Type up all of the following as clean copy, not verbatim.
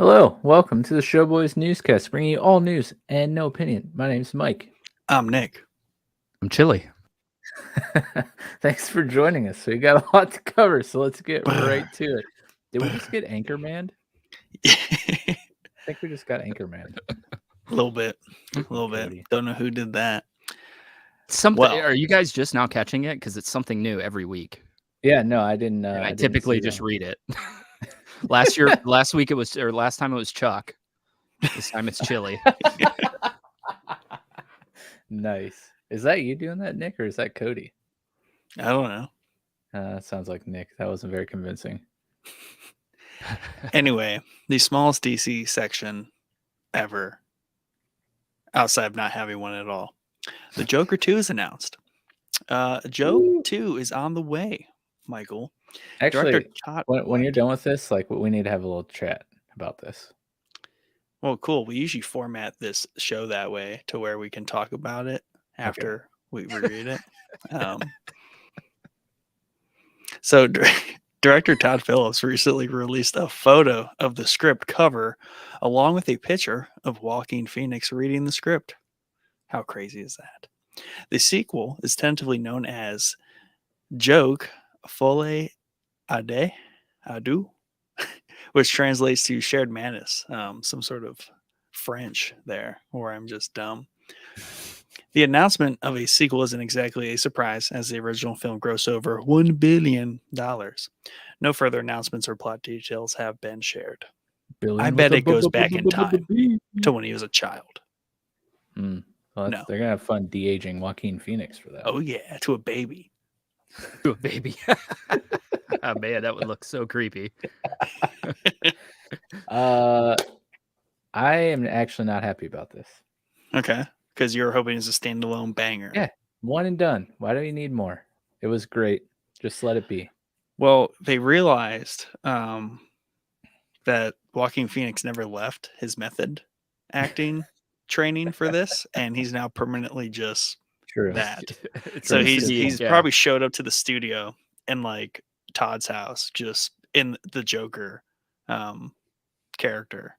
Hello, welcome to the Showboys Newscast, bringing you all news and no opinion. My name's Mike. I'm Nick. I'm chilly. Thanks for joining us. We got a lot to cover, so let's get right to it. Did we just get Anchorman? I think we just got Anchorman. A little bit. Don't know who did that. Are you guys just now catching it? Because it's something new every week. Yeah, no, I didn't. I typically just read it. Last time it was Chuck. This time it's Chili. Nice. Is that you doing that, Nick, or is that Cody? I don't know. That sounds like Nick. That wasn't very convincing. Anyway, the smallest DC section ever, outside of not having one at all. The Joker 2 is announced. Joe 2 is on the way, Michael. Actually, when you're done with this, we need to have a little chat about this. Well, cool. We usually format this show that way to where we can talk about it after we read it. So director Todd Phillips recently released a photo of the script cover along with a picture of Joaquin Phoenix reading the script. How crazy is that? The sequel is tentatively known as Joke Folle Adu, which translates to Shared Madness, some sort of French there, or I'm just dumb. The announcement of a sequel isn't exactly a surprise, as the original film grossed over $1 billion. No further announcements or plot details have been shared. I bet it goes back in time to when he was a child. Well, they're going to have fun de-aging Joaquin Phoenix for that. Oh, yeah, to a baby. To a baby. Oh, man, that would look so creepy. I am actually not happy about this. Okay. Because you're hoping it's a standalone banger. Yeah, one and done. Why do we need more? It was great. Just let it be. Well, they realized that Joaquin Phoenix never left his method acting training for this, and he's now permanently just that. So he's probably showed up to the studio in like Todd's house, just in the Joker character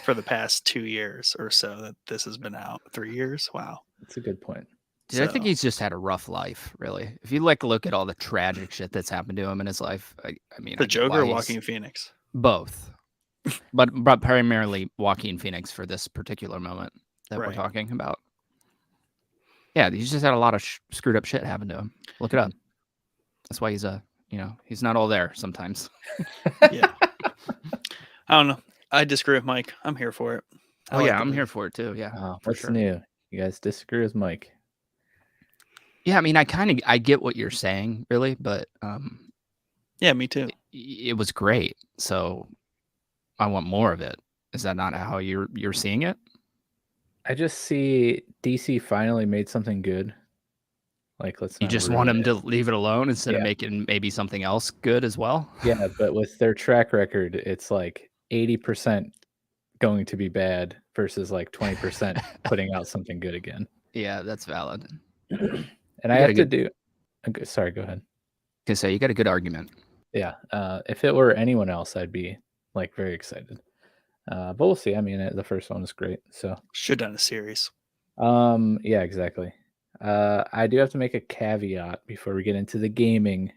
for the past 2 years or so that this has been out. 3 years. Wow. That's a good point. Dude, I think he's just had a rough life, really. If you look at all the tragic shit that's happened to him in his life, I mean, the Joker or Joaquin Phoenix? Both. but primarily Joaquin Phoenix for this particular moment that we're talking about. Yeah, he's just had a lot of screwed up shit happen to him. Look it up. That's why he's he's not all there sometimes. Yeah. I don't know. I disagree with Mike. I'm here for it. I'm here for it too. Yeah. What's new? You guys disagree with Mike? Yeah, I mean, I get what you're saying, really, but yeah, me too. It was great, so I want more of it. Is that not how you're seeing it? I just see DC finally made something good. Let's. You just want him to leave it alone instead of making maybe something else good as well. Yeah, but with their track record, it's like 80% going to be bad versus like 20% putting out something good again. Yeah, that's valid. And I have to do. Sorry, go ahead. I say you got a good argument. Yeah, if it were anyone else, I'd be very excited. But we'll see. I mean, the first one was great. So should have done a series. Yeah, exactly. I do have to make a caveat before we get into the gaming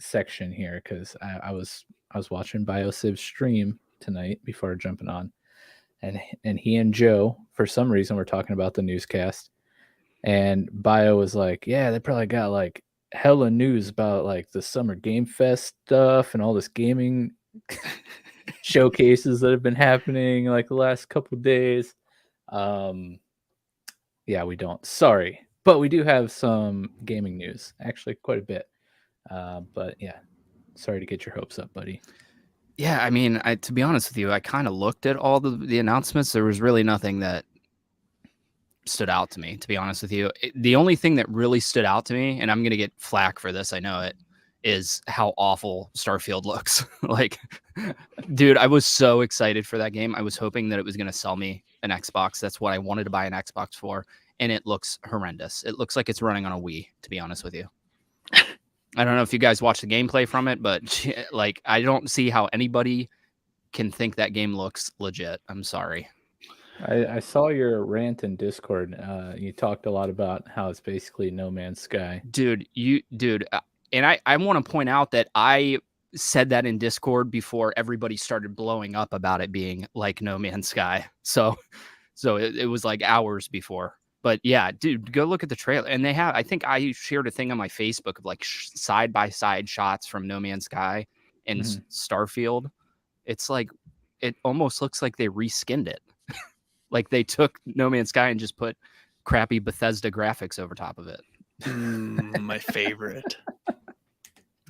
section here, because I was watching BioSiv's stream tonight before jumping on, and he and Joe, for some reason, were talking about the newscast, and Bio was like, yeah, they probably got like hella news about like the Summer Game Fest stuff and all this gaming showcases that have been happening like the last couple days. Yeah, we don't. Sorry. But we do have some gaming news, actually quite a bit. But yeah, sorry to get your hopes up, buddy. Yeah, I mean, to be honest with you, I kind of looked at all the announcements. There was really nothing that stood out to me, to be honest with you. The only thing that really stood out to me, and I'm going to get flack for this, I know it, is how awful Starfield looks. Like, dude, I was so excited for that game. I was hoping that it was going to sell me an Xbox. That's what I wanted to buy an Xbox for. And it looks horrendous. It looks like it's running on a Wii, to be honest with you. I don't know if you guys watched the gameplay from it, but like, I don't see how anybody can think that game looks legit. I'm sorry. I saw your rant in Discord. You talked a lot about how it's basically No Man's Sky. Dude, and I want to point out that I said that in Discord before everybody started blowing up about it being like No Man's Sky. So it was like hours before. But yeah, dude, go look at the trailer. And I think I shared a thing on my Facebook of like side by side shots from No Man's Sky and Starfield. It's like, it almost looks like they reskinned it. Like they took No Man's Sky and just put crappy Bethesda graphics over top of it. My favorite.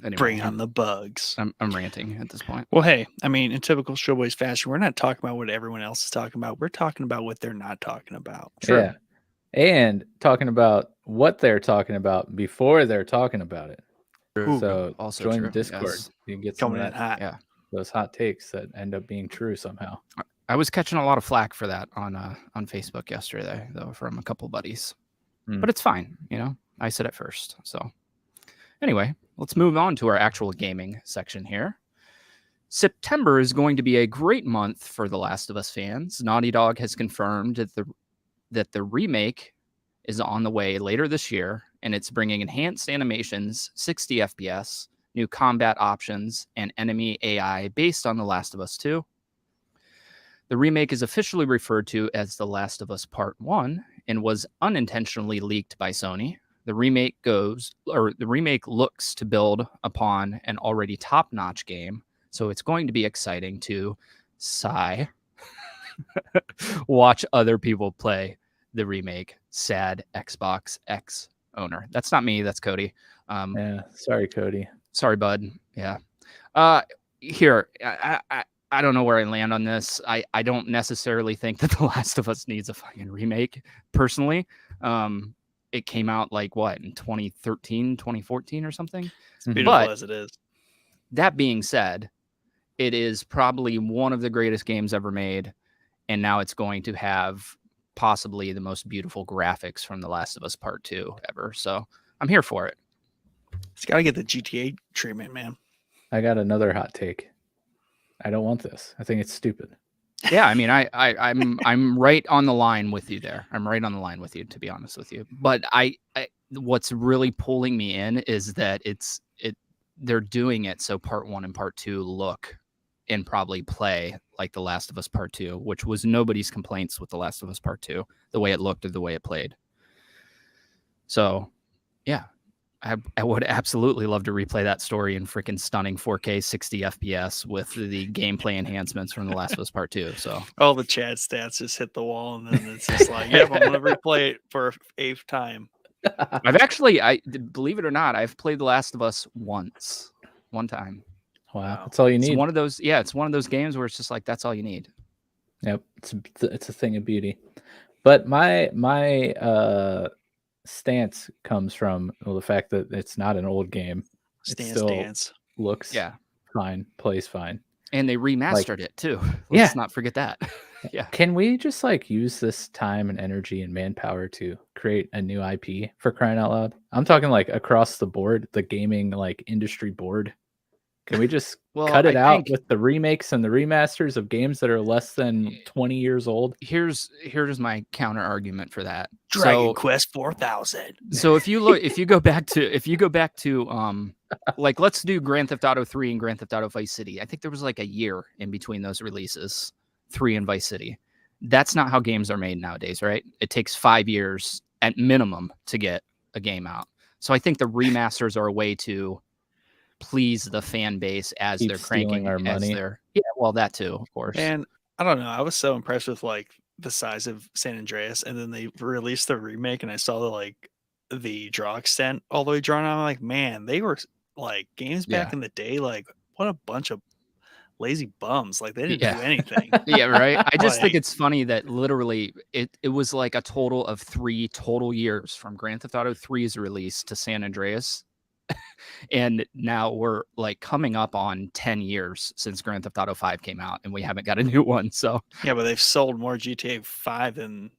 Anyway, Bring on the bugs. I'm ranting at this point. Well, hey, I mean, in typical Showboys fashion, we're not talking about what everyone else is talking about. We're talking about what they're not talking about. True. Yeah. And talking about what they're talking about before they're talking about it. True. So also join true. the Discord. Yes. You can get some coming of in that, hot. Yeah. those hot takes that end up being true somehow. I was catching a lot of flack for that on Facebook yesterday, though, from a couple buddies. But it's fine, you know. I said it first. So anyway, let's move on to our actual gaming section here. September is going to be a great month for The Last of Us fans. Naughty Dog has confirmed that the remake is on the way later this year, and it's bringing enhanced animations, 60 FPS, new combat options, and enemy AI based on The Last of Us 2. The remake is officially referred to as The Last of Us Part 1 and was unintentionally leaked by Sony. The remake looks to build upon an already top-notch game, so it's going to be exciting to watch other people play the remake. Sad Xbox X owner. That's not me, that's Cody. Yeah, sorry, Cody. Sorry, bud. Yeah. Here, I don't know where I land on this. I don't necessarily think that The Last of Us needs a fucking remake, personally. It came out like what, in 2013, 2014 or something? It's beautiful as it is. That being said, it is probably one of the greatest games ever made, and now it's going to have possibly the most beautiful graphics from The Last of Us Part 2 ever. So I'm here for it. It's got to get the GTA treatment, man. I got another hot take. I don't want this. I think it's stupid. Yeah, I mean, I'm right on the line with you there. I'm right on the line with you, to be honest with you. But what's really pulling me in is that they're doing it so Part 1 and Part 2 look and probably play like The Last of Us Part 2, which was nobody's complaints with The Last of Us Part 2, the way it looked or the way it played. So, yeah. I would absolutely love to replay that story in freaking stunning 4K 60 FPS with the gameplay enhancements from The Last of Us Part 2. So all the chat stats just hit the wall, and then it's just like, yep, I'm going to replay it for an 8th time. I've actually, believe it or not, I've played The Last of Us one time. Wow, that's all you need. It's one of those, it's one of those games where it's just like, that's all you need. Yep, it's a thing of beauty. But my stance comes from the fact that it's not an old game. It still looks fine, plays fine, and they remastered it too. Let's not forget that. Yeah. Can we just use this time and energy and manpower to create a new IP, for crying out loud? I'm talking across the board, the gaming industry board. Can we just cut it out with the remakes and the remasters of games that are less than 20 years old? Here's my counter argument for that. Dragon Quest 4000. So if you go back to let's do Grand Theft Auto 3 and Grand Theft Auto Vice City. I think there was a year in between those releases, 3 and Vice City. That's not how games are made nowadays, right? It takes 5 years at minimum to get a game out. So I think the remasters are a way to please the fan base as they're cranking our money. That too, of course. And I don't know, I was so impressed with the size of San Andreas, and then they released the remake, and I saw the draw extent all the way drawn out. I'm like, man, they were games back in the day. What a bunch of lazy bums. They didn't do anything. Yeah, right. I just think it's funny that literally it was a total of 3 total years from Grand Theft Auto 3's release to San Andreas. And now we're coming up on 10 years since Grand Theft Auto 5 came out, and we haven't got a new one. So yeah, but they've sold more GTA 5 than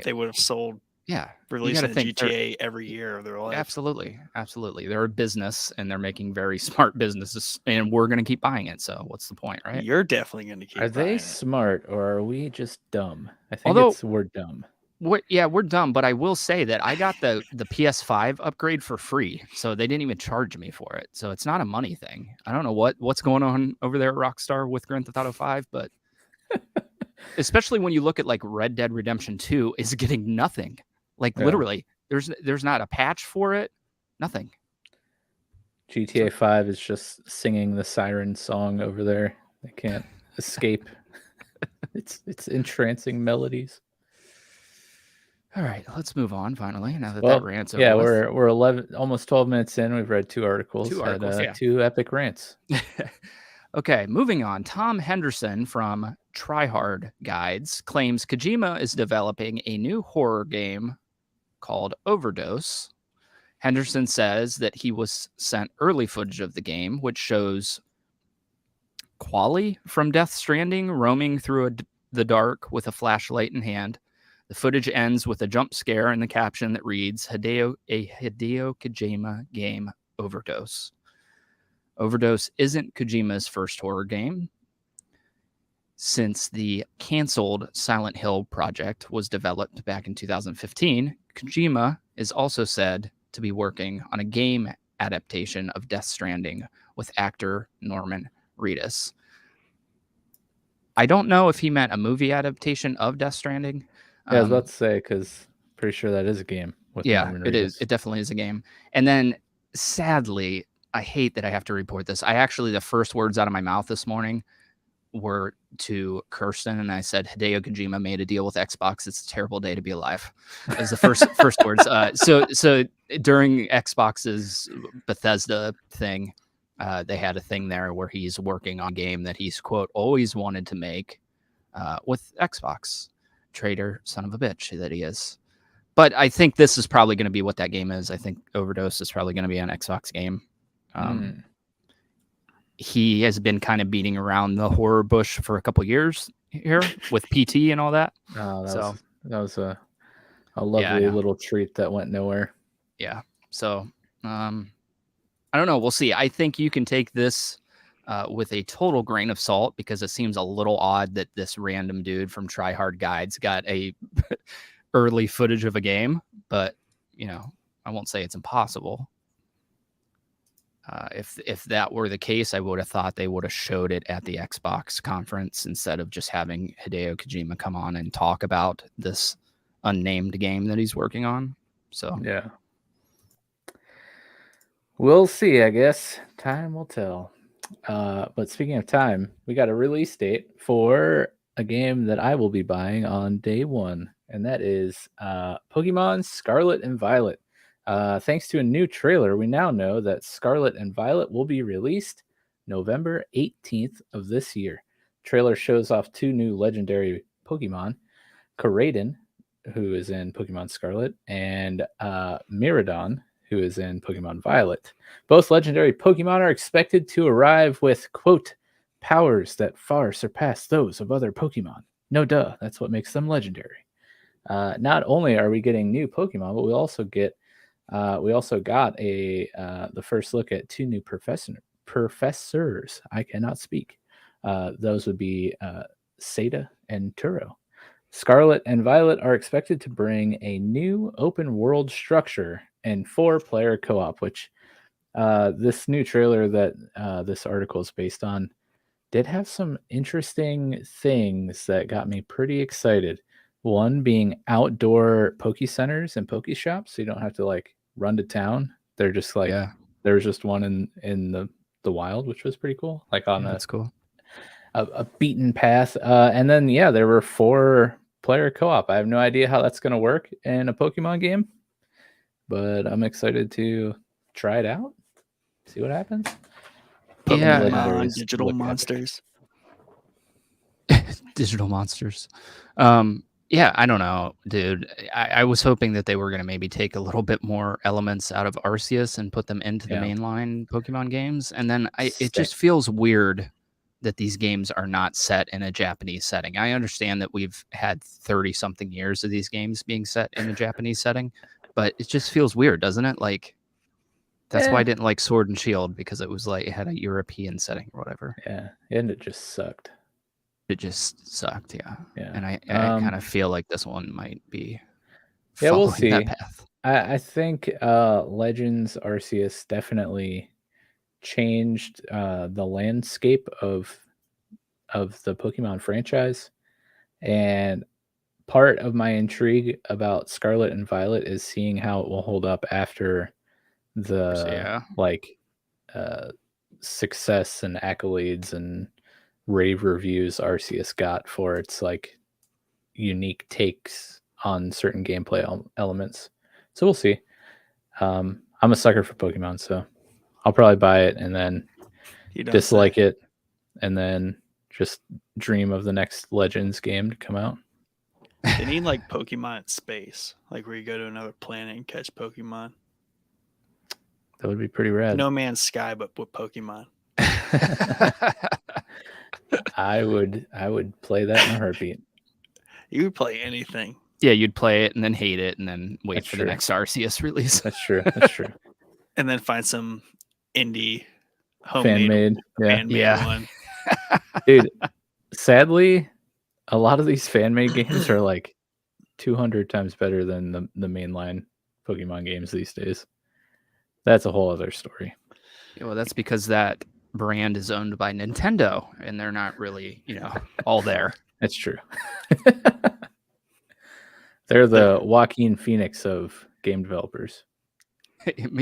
they would have sold Yeah, you releasing got to a think. GTA every year of their life. Absolutely. They're a business and they're making very smart businesses, and we're going to keep buying it. So what's the point, right? You're definitely going to keep Are buying they it. smart or are we just dumb? I think Although we're dumb. we're dumb, but I will say that I got the PS5 upgrade for free, so they didn't even charge me for it. So it's not a money thing. I don't know what's going on over there at Rockstar with Grand Theft Auto 5, but especially when you look at like Red Dead Redemption 2 is getting nothing. Like Yeah. literally, there's not a patch for it, nothing. GTA 5 is just singing the siren song over there. They can't escape. It's entrancing melodies. All right, let's move on finally. Now that Well, that rant's over yeah, with. we're 11, almost 12 minutes in. We've read 2 articles. Two articles, yeah. 2 epic rants. Okay, moving on. Tom Henderson from Tryhard Guides claims Kojima is developing a new horror game called Overdose. Henderson says that he was sent early footage of the game, which shows Quali from Death Stranding roaming through the dark with a flashlight in hand. The footage ends with a jump scare and the caption that reads, Hideo Kojima game Overdose. Overdose isn't Kojima's first horror game. Since the canceled Silent Hill project was developed back in 2015, Kojima is also said to be working on a game adaptation of Death Stranding with actor Norman Reedus. I don't know if he meant a movie adaptation of Death Stranding. Yeah, I was about to say, because pretty sure that is a game with Norman Reedus. It is. It definitely is a game. And then, sadly, I hate that I have to report this. The first words out of my mouth this morning were to Kirsten, and I said, Hideo Kojima made a deal with Xbox. It's a terrible day to be alive. That was the first words. So during Xbox's Bethesda thing, they had a thing there where he's working on a game that he's, quote, always wanted to make with Xbox. Traitor son of a bitch that he is. But I think this is probably going to be what that game is. I think Overdose is probably going to be an Xbox game. He has been kind of beating around the horror bush for a couple years here with PT and all that. Oh, that was a lovely little treat that went nowhere. Yeah. So I don't know. We'll see. I think you can take this with a total grain of salt, because it seems a little odd that this random dude from Tryhard Guides got a early footage of a game, but I won't say it's impossible. If that were the case, I would have thought they would have showed it at the Xbox conference instead of just having Hideo Kojima come on and talk about this unnamed game that he's working on. So yeah, we'll see. I guess time will tell. But speaking of time, we got a release date for a game that I will be buying on day 1, and that is Pokemon Scarlet and Violet. Thanks to a new trailer, we now know that Scarlet and Violet will be released November 18th of this year. Trailer shows off 2 new legendary Pokemon, Koraidon, who is in Pokemon Scarlet, and Miraidon, who is in Pokemon Violet. Both legendary Pokemon are expected to arrive with, quote, powers that far surpass those of other Pokemon. No duh, that's what makes them legendary. Not only are we getting new Pokemon, but we also got the first look at 2 new professors. I cannot speak. Those would be Seda and Turo. Scarlet and Violet are expected to bring a new open world structure and 4-player co-op, which this new trailer that this article is based on did have some interesting things that got me pretty excited. One being outdoor Poke Centers and Poke Shops, so you don't have to run to town. They're just there was just one in the wild, which was pretty cool. that's cool. A beaten path. And then there were 4-player co-op. I have no idea how that's gonna work in a Pokemon game, but I'm excited to try it out, see what happens. Pokemon digital monsters. Digital monsters. Yeah, I don't know, dude. I was hoping that they were going to maybe take a little bit more elements out of Arceus and put them into the mainline Pokemon games. And then it just feels weird that these games are not set in a Japanese setting. I understand that we've had 30-something years of these games being set in a Japanese setting, but it just feels weird, doesn't it? Like, that's why I didn't like Sword and Shield, because it was like it had a European setting or whatever. Yeah, and it just sucked. It just sucked, yeah. Yeah. And I kind of feel like this one might be Yeah, we'll following that see. path. I think Legends Arceus definitely changed the landscape of the Pokemon franchise. And part of my intrigue about Scarlet and Violet is seeing how it will hold up after the Yeah. success and accolades and rave reviews Arceus got for its like unique takes on certain gameplay elements. So we'll see. I'm a sucker for Pokemon, so I'll probably buy it and then dislike it, and then just dream of the next Legends game to come out. They need like Pokemon in space, like where you go to another planet and catch Pokemon. That would be pretty rad. No Man's Sky, but with Pokemon. I would play that in a heartbeat. You would play anything. Yeah, you'd play it and then hate it and then wait That's for true. the next Arceus release. That's true. That's true. And then find some indie homemade Fan-made. Yeah. fan-made one. Dude, sadly, a lot of these fan-made games are like 200 times better than the mainline Pokemon games these days. That's a whole other story. Yeah, well, that's because that brand is owned by Nintendo, and they're not really, all there. That's true. They're the Joaquin Phoenix of game developers.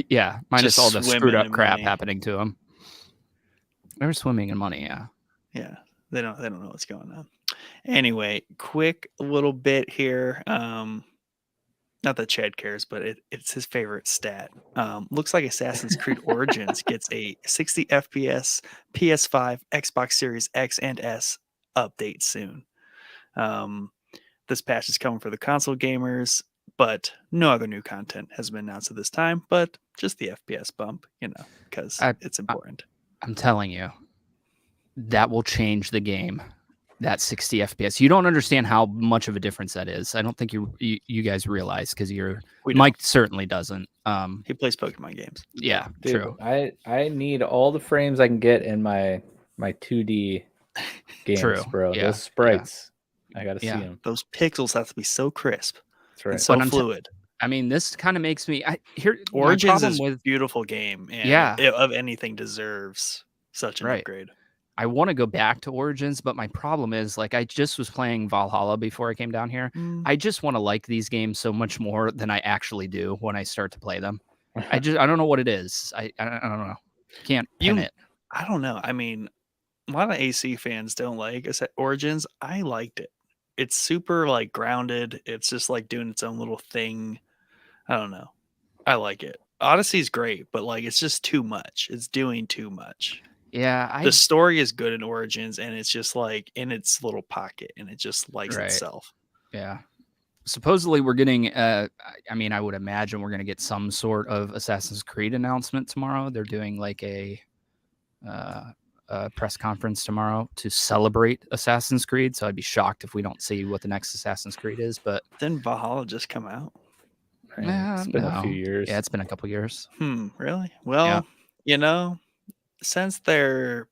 Yeah, minus Just all the swimming screwed up in crap money. happening to them. They're swimming in money, yeah. Yeah, they don't know what's going on. Anyway, quick little bit here. Not that Chad cares, but it's his favorite stat. Looks like Assassin's Creed Origins gets a 60 FPS PS5, Xbox Series X and S update soon. This patch is coming for the console gamers, but no other new content has been announced at this time, but just the FPS bump, because it's important. I'm telling you, that will change the game. That 60 FPS. You don't understand how much of a difference that is. I don't think you guys realize, because Mike certainly doesn't. He plays Pokemon games. Yeah, Dude, true. I need all the frames I can get in my 2D games, True. bro. Yeah. Those sprites, I gotta see them. Those pixels have to be so crisp. That's right. And so But fluid. I mean, this kind of makes me Origins is a beautiful game, and of anything deserves such an upgrade. I want to go back to Origins, but my problem is, like, I just was playing Valhalla before I came down here. I just want to like these games so much more than I actually do when I start to play them. I don't know what it is. I don't know. Can't pin it. I don't know. I mean, a lot of AC fans don't like Origins. I liked it. It's super like grounded. It's just like doing its own little thing. I don't know. I like it. Odyssey's great, but like it's just too much. It's doing too much. Yeah, the story is good in Origins, and it's just like in its little pocket, and it just likes itself. Yeah. Supposedly we're getting, I would imagine we're going to get some sort of Assassin's Creed announcement tomorrow. They're doing like a press conference tomorrow to celebrate Assassin's Creed. So I'd be shocked if we don't see what the next Assassin's Creed is. But didn't Valhalla just come out? It's been a few years. Yeah, it's been a couple years. Really? Well, since they're,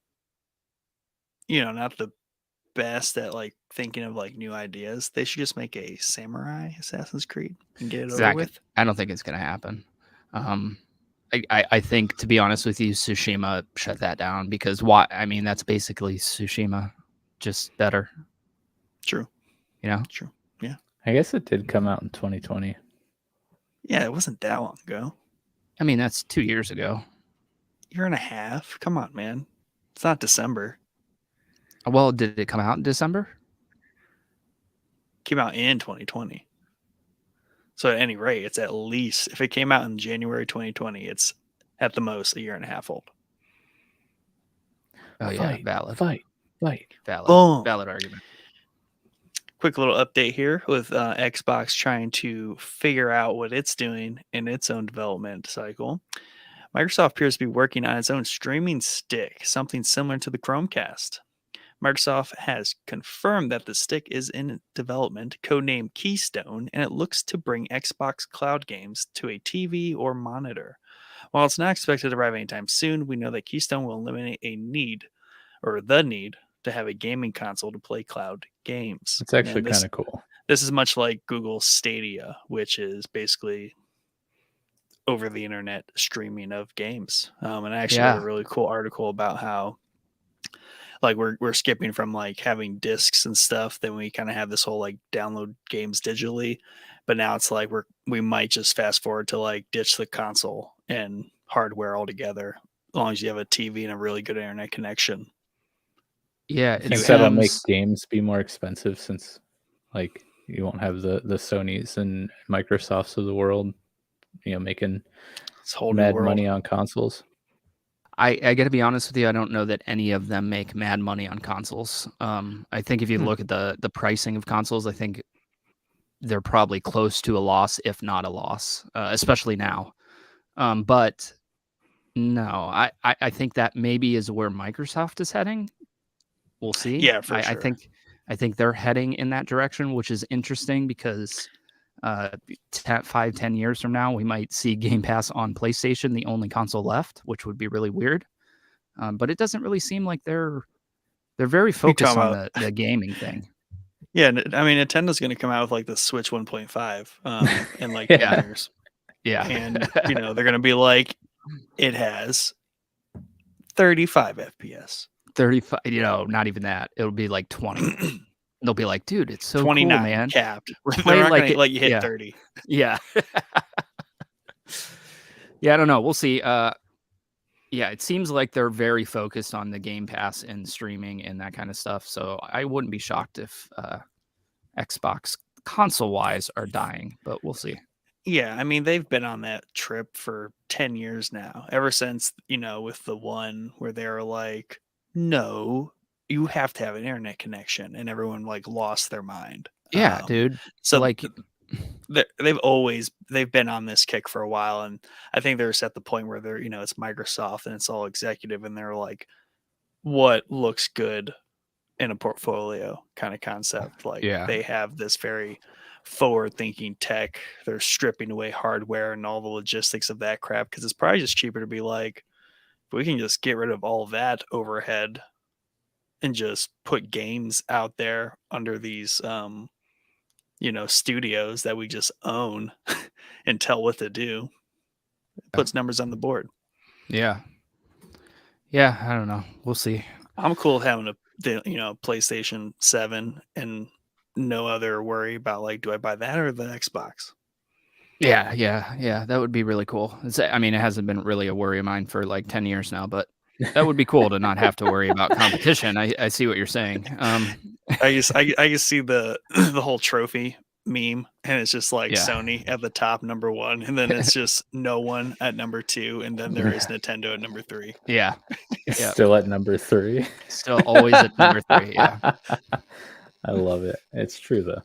not the best at like thinking of like new ideas, they should just make a samurai Assassin's Creed and get it over with. I don't think it's going to happen. I think, to be honest with you, Tsushima shut that down, because that's basically Tsushima, just better. True. True. Yeah. I guess it did come out in 2020. Yeah, it wasn't that long ago. I mean, that's 2 years ago. Year and a half. Come on, man. It's not December. Well, did it come out in December? Came out in 2020. So at any rate, it's at least, if it came out in January 2020, it's at the most a year and a half old. Oh, yeah. Valid. Fight. Valid. Boom. Valid argument. Quick little update here with Xbox trying to figure out what it's doing in its own development cycle. Microsoft appears to be working on its own streaming stick, something similar to the Chromecast. Microsoft has confirmed that the stick is in development, codenamed Keystone, and it looks to bring Xbox Cloud games to a TV or monitor. While it's not expected to arrive anytime soon, we know that Keystone will eliminate the need to have a gaming console to play cloud games. It's actually And kind of cool. this is much like Google Stadia, which is basically over the internet streaming of games. And I actually read a really cool article about how like we're skipping from like having discs and stuff, then we kind of have this whole like download games digitally, but now it's like we might just fast forward to like ditch the console and hardware altogether, as long as you have a TV and a really good internet connection. Yeah, I think that'll make games be more expensive, since like you won't have the Sonys and Microsofts of the world, making mad money on consoles. I got to be honest with you, I don't know that any of them make mad money on consoles. I think if you look at the pricing of consoles, I think they're probably close to a loss, if not a loss, especially now. But no, I think that maybe is where Microsoft is heading. We'll see. Yeah, for sure. I think they're heading in that direction, which is interesting because 5-10 years from now, we might see Game Pass on PlayStation, the only console left, which would be really weird. But it doesn't really seem like they're very focused on the gaming thing. Yeah, I mean, Nintendo's going to come out with like the Switch 1.5 in like 10 years. Yeah, and they're going to be like, it has 35 FPS. 35, not even that. It'll be like 20. They'll be like, dude, it's so 29 cool, man. Capped. They're not going to let you hit 30. Yeah. Yeah, I don't know. We'll see. It seems like they're very focused on the Game Pass and streaming and that kind of stuff. So I wouldn't be shocked if Xbox console-wise are dying, but we'll see. Yeah, I mean, they've been on that trip for 10 years now, ever since, with the one where they were like, no, you have to have an internet connection, and everyone like lost their mind. Yeah, dude. So like they've been on this kick for a while, and I think they're at the point where they're, it's Microsoft and it's all executive, and they're like, what looks good in a portfolio kind of concept. Like they have this very forward thinking tech. They're stripping away hardware and all the logistics of that crap, because it's probably just cheaper to be like, we can just get rid of all that overhead and just put games out there under these studios that we just own and tell what to do. It puts numbers on the board. Yeah, I don't know, we'll see. I'm cool with having a PlayStation 7 and no other worry about like, do I buy that or the Xbox? Yeah, that would be really cool. It hasn't been really a worry of mine for like 10 years now, but that would be cool to not have to worry about competition. I see what you're saying. I just see the whole trophy meme, and it's just like Sony at the top, number 1, and then it's just no one at number 2, and then there is Nintendo at number 3. Yeah. Still at number 3. Still always at number 3. Yeah. I love it. It's true though.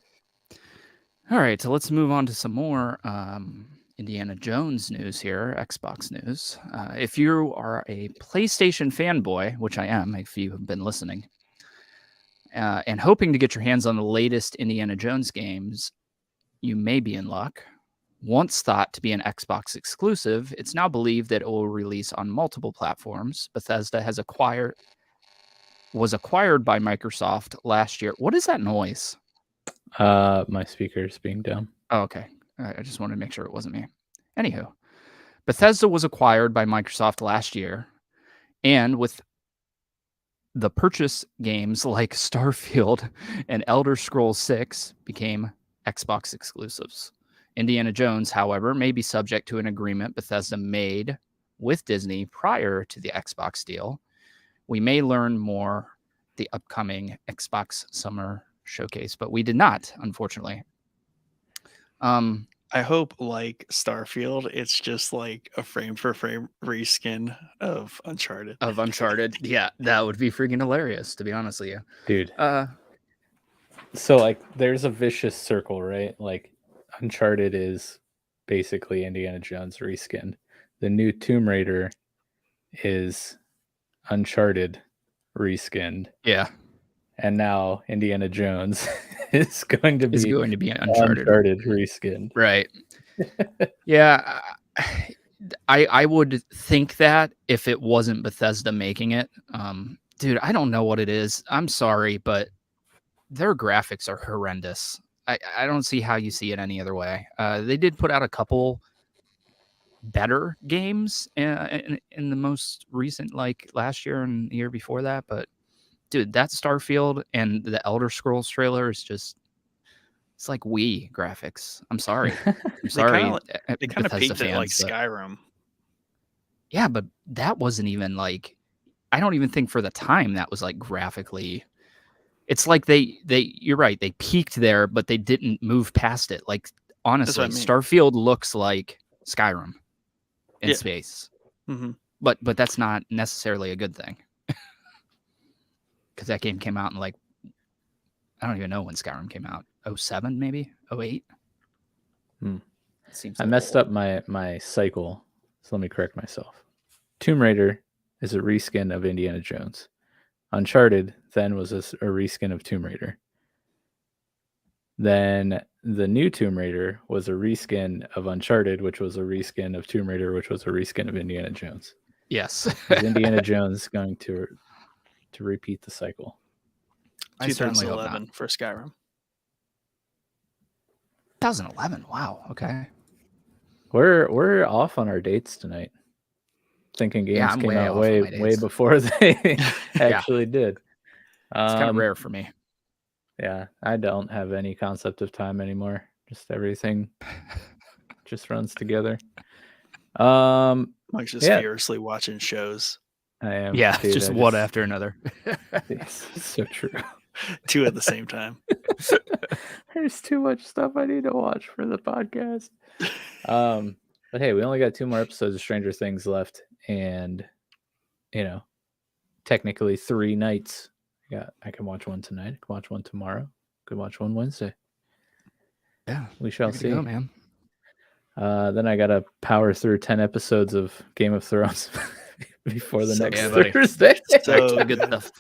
All right, so let's move on to some more Indiana Jones news here, Xbox news. If you are a PlayStation fanboy, which I am, if you have been listening, and hoping to get your hands on the latest Indiana Jones games, you may be in luck. Once thought to be an Xbox exclusive, it's now believed that it will release on multiple platforms. Bethesda was acquired by Microsoft last year. What is that noise? My speaker's being dumb. Oh, okay. I just wanted to make sure it wasn't me. Anywho, Bethesda was acquired by Microsoft last year, and with the purchase, games like Starfield and Elder Scrolls 6 became Xbox exclusives. Indiana Jones, however, may be subject to an agreement Bethesda made with Disney prior to the Xbox deal. We may learn more the upcoming Xbox Summer Showcase, but we did not, unfortunately. I hope, like Starfield, it's just like a frame for frame reskin of Uncharted. Yeah, that would be freaking hilarious, to be honest with you, dude. So like, there's a vicious circle, right? Like, Uncharted is basically Indiana Jones reskinned. The new Tomb Raider is Uncharted reskinned. Yeah. and now Indiana Jones is going to It's be going to be Uncharted. reskinned. Right. Yeah. I would think that if it wasn't Bethesda making it. Dude, I don't know what it is. I'm sorry, but their graphics are horrendous. I don't see how you see it any other way. They did put out a couple better games in the most recent, like last year and the year before that, but dude, that Starfield and the Elder Scrolls trailer is just, it's like Wii graphics. I'm sorry. I'm sorry, They kind of Bethesda peaked it like fans, but Skyrim. yeah, but that wasn't even like, I don't even think for the time that was like graphically. It's like they you're right, they peaked there, but they didn't move past it. Like honestly, I mean. Starfield looks like Skyrim in Yeah. space. Mm-hmm. But that's not necessarily a good thing. Because that game came out in like, I don't even know when Skyrim came out. 07 maybe? 08? Seems I messed up my cycle, so let me correct myself. Tomb Raider is a reskin of Indiana Jones. Uncharted then was a reskin of Tomb Raider. Then the new Tomb Raider was a reskin of Uncharted, which was a reskin of Tomb Raider, which was a reskin of Indiana Jones. Yes. Is Indiana Jones going to repeat the cycle? I certainly hope 2011 not. for Skyrim. 2011. Wow. Okay. We're off on our dates tonight. Thinking games came out way before they actually did. It's kind of rare for me. Yeah, I don't have any concept of time anymore. Just everything just runs together. Mike's just furiously watching shows. I am. Yeah, dude, just one after another. It's so true. 2 at the same time. There's too much stuff I need to watch for the podcast. But hey, we only got 2 more episodes of Stranger Things left, and technically 3 nights. I can watch one tonight. I can watch one tomorrow. I can watch one Wednesday. Yeah, we shall see, go, man. Then I gotta power through 10 episodes of Game of Thrones before the next Thursday. Back to the good stuff.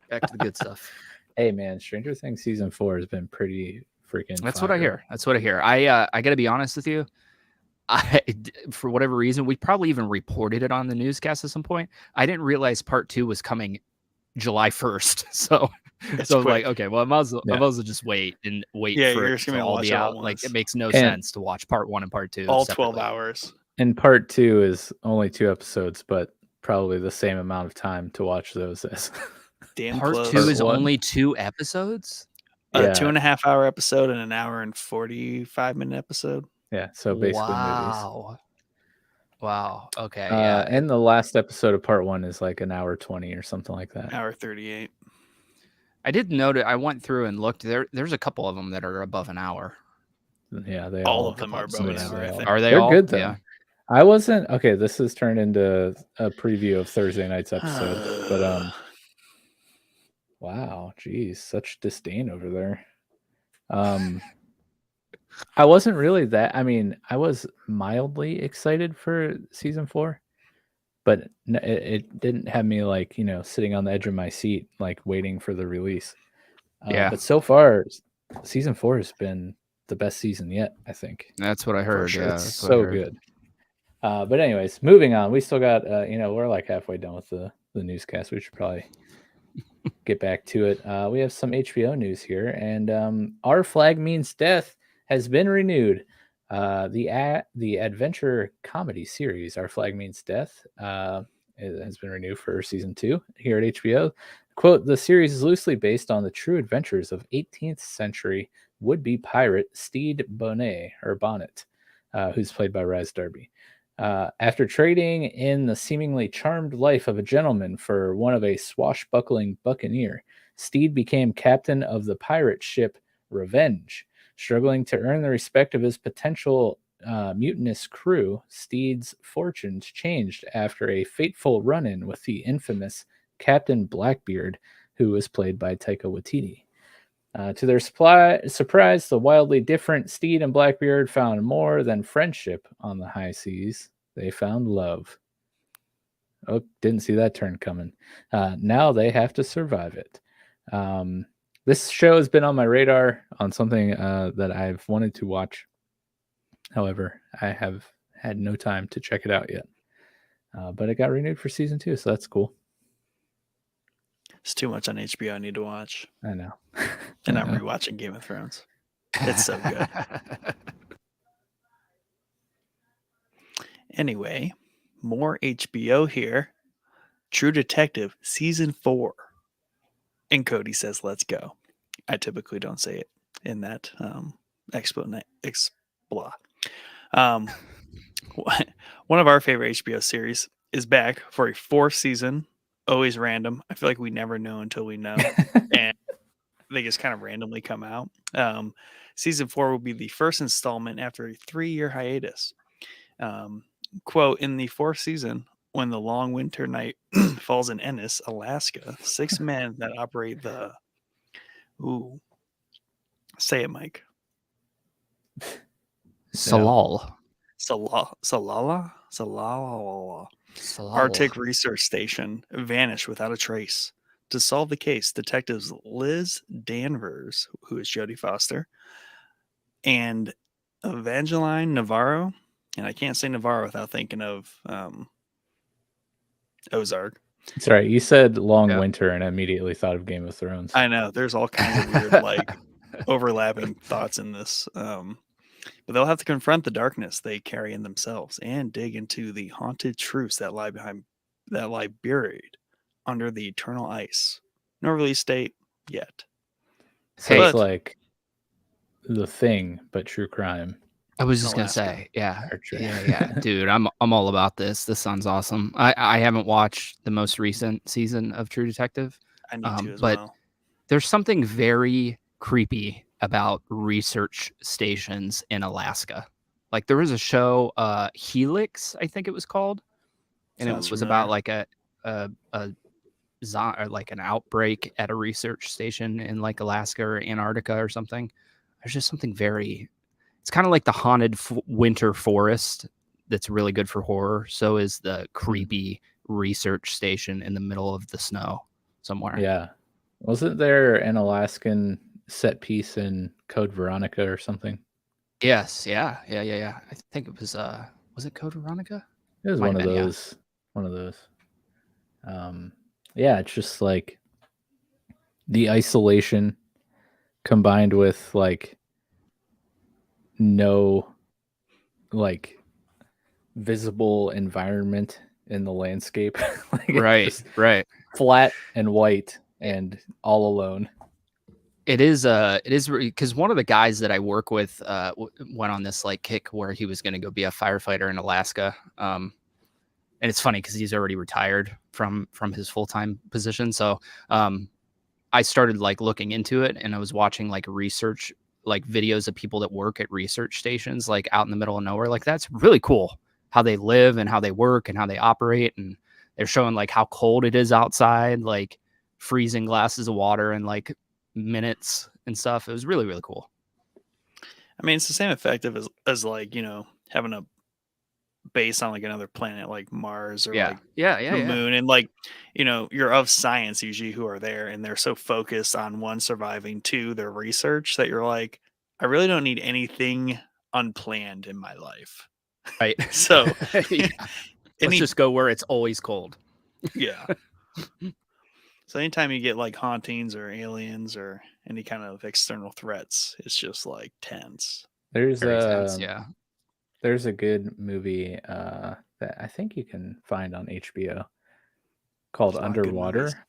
Back to the good stuff. Hey man, Stranger Things season 4 has been pretty freaking. That's what I hear. That's what I hear. I gotta be honest with you. For whatever reason, we probably even reported it on the newscast at some point. I didn't realize part 2 was coming July 1st. So I'm like, okay, well, I might as well just wait for it to all be out. Like, it makes no sense to watch part 1 and part 2 all separately. 12 hours. And part 2 is only 2 episodes, but probably the same amount of time to watch those as damn part close. 2 is only 2 episodes. A 2.5 hour episode and an hour and 45-minute episode. Yeah, so basically movies. Wow. Okay. And the last episode of part 1 is like an hour 20 or something like that. Hour 38. I did note it. I went through and looked. There's a couple of them that are above an hour. Yeah, they all of them are above an hour. I think. Are they They're all good though. Yeah. I wasn't okay. This has turned into a preview of Thursday night's episode, but wow, geez, such disdain over there. I wasn't really that. I mean, I was mildly excited for season 4, but it didn't have me like sitting on the edge of my seat, like waiting for the release. But so far, season 4 has been the best season yet. I think that's what I heard. Sure. Yeah, it's so good. But anyways, moving on. We still got we're like halfway done with the newscast. We should probably get back to it. We have some HBO news here, and Our Flag Means Death has been renewed. The adventure comedy series Our Flag Means Death has been renewed for season 2 here at HBO. Quote, the series is loosely based on the true adventures of 18th century would-be pirate Stede Bonnet, who's played by Raz Darby. After trading in the seemingly charmed life of a gentleman for one of a swashbuckling buccaneer, Stede became captain of the pirate ship Revenge. Struggling to earn the respect of his potential mutinous crew, Stede's fortunes changed after a fateful run-in with the infamous Captain Blackbeard, who was played by Taika Waititi. To their surprise, the wildly different Stede and Blackbeard found more than friendship on the high seas. They found love. Oh, didn't see that turn coming. Now they have to survive it. This show has been on my radar on something that I've wanted to watch. However, I have had no time to check it out yet. But it got renewed for season 2, so that's cool. It's too much on HBO I need to watch. I know. And I'm rewatching Game of Thrones. It's so good. Anyway, more HBO here. True Detective season 4. And Cody says, "Let's go." I typically don't say it in that blah. One of our favorite HBO series is back for a 4th season. Always random. I feel like we never know until we know. And they just kind of randomly come out. Season 4 will be the first installment after a 3-year hiatus. Quote, in the 4th season, when the long winter night falls in Ennis, Alaska, 6 men that operate the... Ooh. Say it, Mike. Salal. Salala? Arctic Research Station vanish without a trace. To solve the case, detectives Liz Danvers, who is Jodie Foster, and Evangeline Navarro, and I can't say Navarro without thinking of Ozark. It's all right. You said long winter, and I immediately thought of Game of Thrones. I know. There's all kinds of weird, like, overlapping thoughts in this. But they'll have to confront the darkness they carry in themselves and dig into the haunted truths that lie buried under the eternal ice. No release date yet. So it's like The Thing, but true crime. I was just gonna say, yeah, dude, I'm all about this. This sounds awesome. I haven't watched the most recent season of True Detective. I need to as but well. There's something very creepy about research stations in Alaska. Like there was a show, Helix, I think it was called, and Sounds it was familiar. about like or like an outbreak at a research station in like Alaska or Antarctica or something. There's just something very... It's kind of like the haunted winter forest that's really good for horror. So is the creepy research station in the middle of the snow somewhere. Yeah. Wasn't there an Alaskan set piece in Code Veronica or something? Yes. Yeah. I think it was it Code Veronica? It was one of those. Yeah, it's just like the isolation combined with like no like visible environment in the landscape. Like right. Flat and white and all alone. It is because one of the guys that I work with went on this like kick where he was going to go be a firefighter in Alaska. And it's funny because he's already retired from his full-time position. So I started like looking into it, and I was watching like research, like videos of people that work at research stations, like out in the middle of nowhere. Like that's really cool how they live and how they work and how they operate. And they're showing like how cold it is outside, like freezing glasses of water in like minutes and stuff. It was really, really cool. I mean, it's the same effective as like, you know, having a base on like another planet like Mars or like the moon. And like, you know, you're of science usually who are there, and they're so focused on one, surviving, two, their research, that you're like, I really don't need anything unplanned in my life. Right. So let's just go where it's always cold. Yeah. So anytime you get like hauntings or aliens or any kind of external threats, it's just like tense. There's tense, There's a good movie that I think you can find on HBO called Underwater.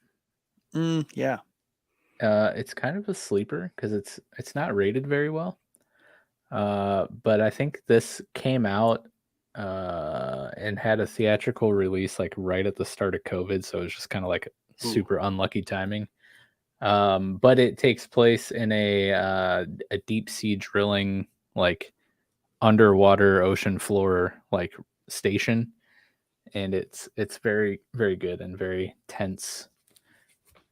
Yeah. It's kind of a sleeper because it's not rated very well. But I think this came out and had a theatrical release like right at the start of COVID, so it's just kind of like super unlucky timing. But it takes place in a deep sea drilling, like underwater ocean floor like station, and it's very, very good and very tense.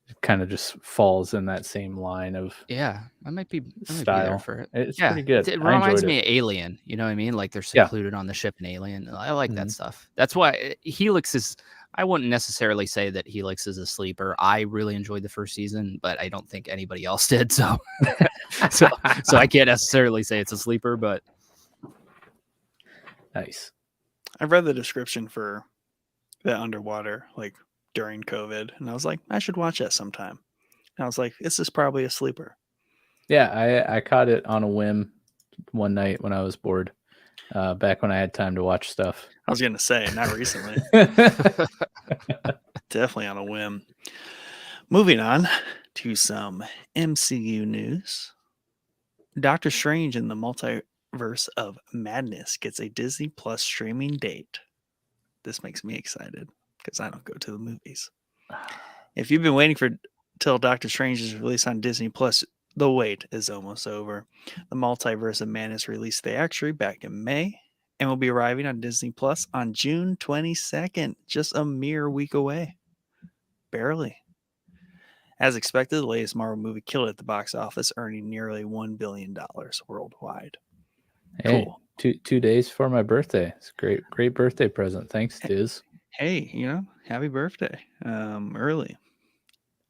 It kind of just falls in that same line of I might be style. There for it. It's pretty good. It reminds me of Alien. You know what I mean? Like they're secluded on the ship in Alien. I like that stuff. That's why Helix is I wouldn't necessarily say that Helix is a sleeper. I really enjoyed the first season, but I don't think anybody else did. So, so I can't necessarily say it's a sleeper, but Nice. I read the description for the underwater like during COVID, and I was like, I should watch that sometime. And I was like, this is probably a sleeper. Yeah, I caught it on a whim one night when I was bored. Back when I had time to watch stuff. I was gonna say, not recently. Definitely on a whim. Moving on to some MCU news. Doctor Strange in the Multiverse of Madness gets a Disney Plus streaming date. This makes me excited because I don't go to the movies. If you've been waiting for till Doctor Strange is released on Disney Plus, the wait is almost over. The Multiverse of Madness released theatrically back in May and will be arriving on Disney Plus on June 22nd, just a mere week away. Barely. As expected, the latest Marvel movie killed at the box office, earning nearly $1 billion worldwide. Hey, Cool. 2 days for my birthday. It's a great birthday present. Thanks, Diz. Hey, happy birthday. Early.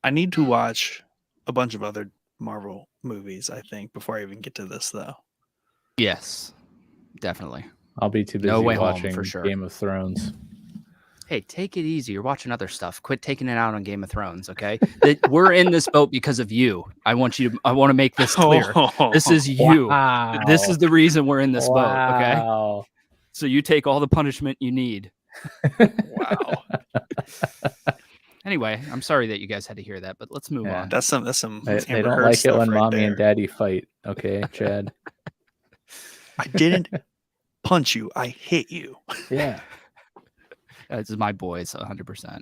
I need to watch a bunch of other Marvel movies, I think, before I even get to this, though. yes, definitely. I'll be too busy No Way Home, watching for sure. Game of Thrones. Hey, take it easy. You're watching other stuff. Quit taking it out on Game of Thrones, okay? We're in this boat because of you. I want to make this clear. This is you. Wow. This is the reason we're in this boat, okay? Wow. So you take all the punishment you need. Wow. Anyway, I'm sorry that you guys had to hear that, but let's move Yeah. on. That's some They Amber don't Heard like it stuff when right mommy there. and daddy fight. Okay, Chad? I didn't punch you. I hit you. Yeah. This is my boys, 100%.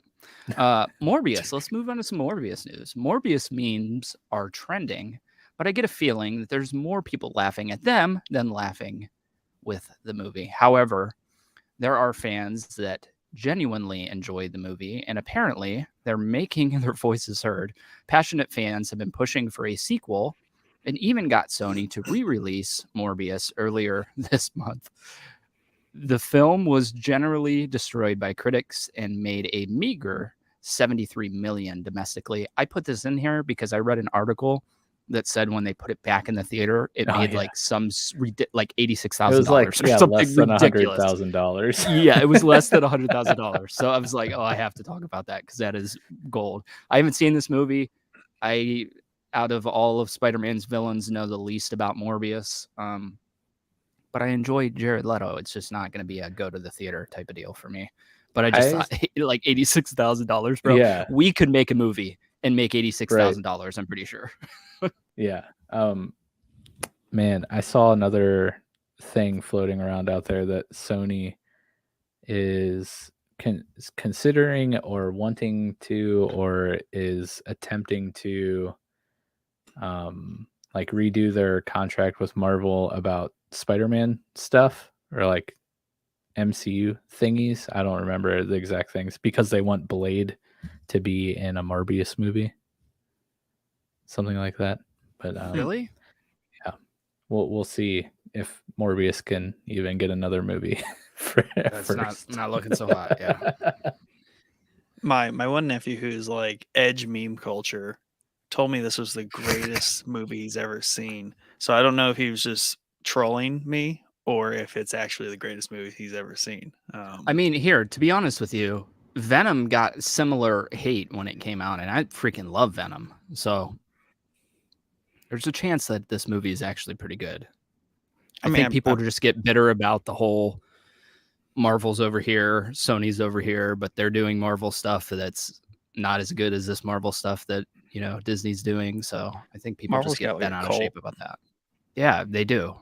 Morbius. Let's move on to some Morbius news. Morbius memes are trending, but I get a feeling that there's more people laughing at them than laughing with the movie. However, there are fans that genuinely enjoyed the movie, and apparently they're making their voices heard. Passionate fans have been pushing for a sequel and even got Sony to re-release Morbius earlier this month. The film was generally destroyed by critics and made a meager 73 million domestically. I put this in here because I read an article that said when they put it back in the theater, it made like like $86,000 It was like or something less than ridiculous. $100,000. Yeah, it was less than $100,000. So I was like, oh, I have to talk about that because that is gold. I haven't seen this movie. I, out of all of Spider-Man's villains, know the least about Morbius. But I enjoy Jared Leto. It's just not going to be a go to the theater type of deal for me. But I just thought like $86,000, bro. Yeah. We could make a movie and make $86,000. I'm pretty sure. Yeah. Man, I saw another thing floating around out there that Sony is considering or wanting to or is attempting to like redo their contract with Marvel about Spider-Man stuff or like MCU thingies. I don't remember the exact things because they want Blade to be in a Morbius movie. Something like that. But Really? Yeah. We'll see if Morbius can even get another movie That's first. not looking so hot. Yeah. My one nephew, who's like edge meme culture, told me this was the greatest movie he's ever seen. So I don't know if he was just trolling me or if it's actually the greatest movie he's ever seen. I mean, here, to be honest with you, Venom got similar hate when it came out, and I freaking love Venom. So there's a chance that this movie is actually pretty good. I think people just get bitter about the whole Marvel's over here, Sony's over here, but they're doing Marvel stuff that's not as good as this Marvel stuff that, Disney's doing. So I think people Marvel's just get got, like, bent a out of cult. shape about that. Yeah, they do.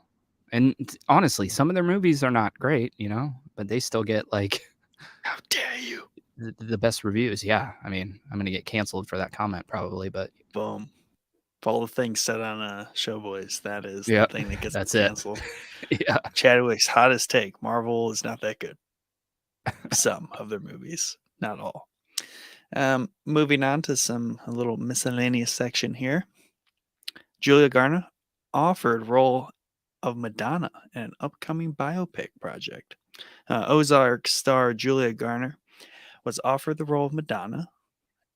And honestly, some of their movies are not great, but they still get like, how dare you? The best reviews. Yeah. I mean, I'm going to get canceled for that comment probably, but Boom. Of all the things said on Showboys, that is Yep, the thing that gets that's it. canceled. yeah. Chadwick's hottest take: Marvel is not that good. Some of their movies, not all. Moving on to a little miscellaneous section here. Julia Garner offered role of Madonna in an upcoming biopic project. Ozark star Julia Garner was offered the role of Madonna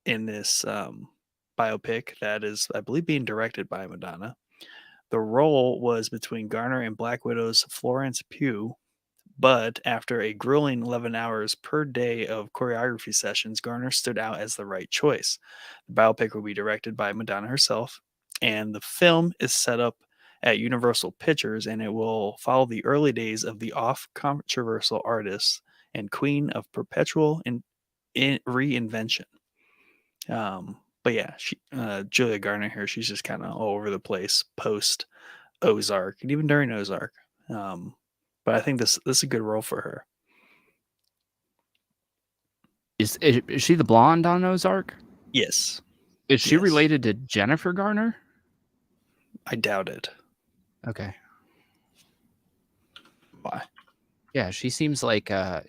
in this biopic that is, I believe, being directed by Madonna. The role was between Garner and Black Widow's Florence Pugh, but after a grueling 11 hours per day of choreography sessions, Garner stood out as the right choice. The biopic will be directed by Madonna herself, and the film is set up at Universal Pictures, and it will follow the early days of the off-controversial artist and queen of perpetual reinvention. But yeah, Julia Garner here, she's just kind of all over the place post Ozark and even during Ozark. But I think this is a good role for her. Is she the blonde on Ozark? Yes. Is she related to Jennifer Garner? I doubt it. Okay. Why? Yeah, she seems like a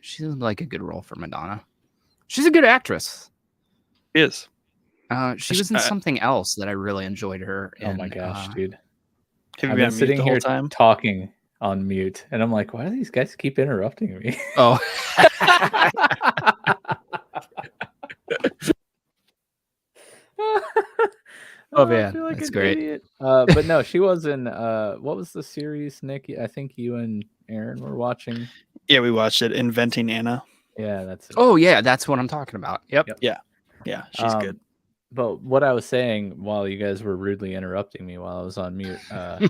good role for Madonna. She's a good actress. She is. She was in something else that I really enjoyed her in. Oh my gosh, dude. Have you I've been been sitting the here whole time? talking on mute, and I'm like, why do these guys keep interrupting me? Oh. Oh man, like that's great. Idiot. But no, she was in what was the series, Nick? I think you and Aaron were watching. Yeah, we watched it, Inventing Anna. Yeah, that's it. Oh yeah, that's what I'm talking about. Yep. Yeah, she's good. But what I was saying while you guys were rudely interrupting me while I was on mute, I